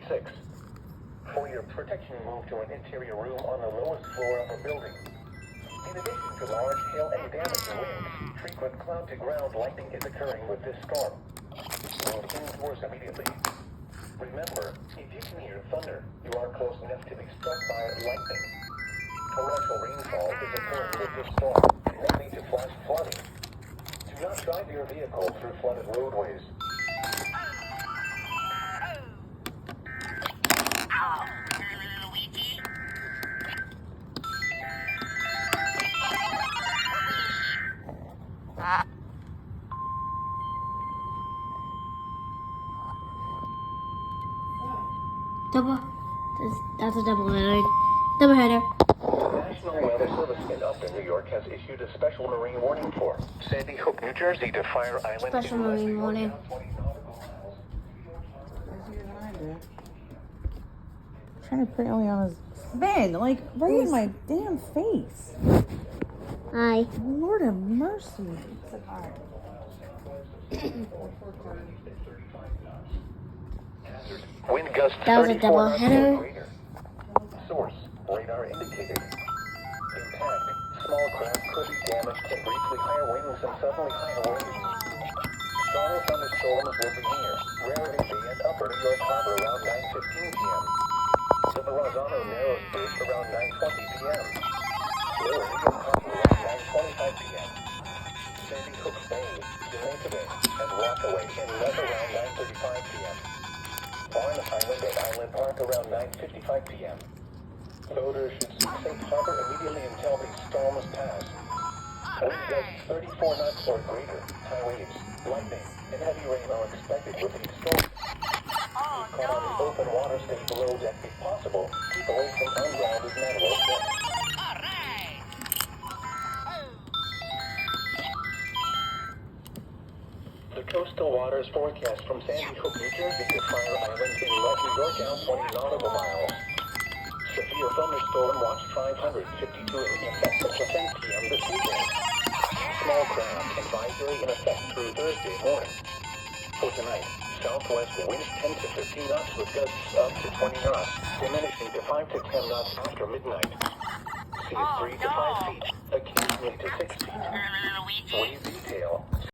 26. For your protection, move to an interior room on the lowest floor of a building. In addition to large hail and damage to winds, frequent cloud-to-ground lightning is occurring with this storm. Move indoors immediately. Remember, if you can hear thunder, you are close enough to be struck by lightning. Torrential rainfall is occurring with this storm, leading to flash flooding. Do not drive your vehicle through flooded roadways. Double. That's a double header. Double header. The National Weather Service in Upton, New York has issued a special marine warning for Sandy Hook, New Jersey to Fire Island. Special marine warning. Trying to put Eliana's Ben, like right in my damn face. Hi. Lord have mercy. Wind gusts That was a 34 double knots header. or greater. Source, radar indicated. Impact, small craft could be damaged and briefly higher winds and suddenly higher waves. Strong thunderstorms will be near, rare in Bay and Upper New York Harbor around 9:15 p.m. The Verrazano Narrows Bridge around 9:20 p.m. Lower New York Harbor around 9:25 p.m. Sandy Hook Bay, Jamaica Bay, and Rockaway inlet around 9:35 p.m. Barnes Island at Island Park around 9:55 p.m. Boaters should seek safe harbor immediately until these storms pass. Wind gusts 34 knots or greater, high waves, lightning, and heavy rain are expected with each storm. If caught on the open water, stay below deck if possible. Keep away from ungrounded metal decks. The coastal waters forecast from Sandy Hook, New Jersey to Fire Island in Lake New York out 20 nautical miles. Severe thunderstorm watch 552 in effect until 10 p.m. this evening. Small craft advisory in effect through Thursday morning. For tonight, southwest winds 10 to 15 knots with gusts up to 20 knots, diminishing to 5 to 10 knots after midnight. Seas 3 to 5 feet, occasionally to 6 feet. Wave detail.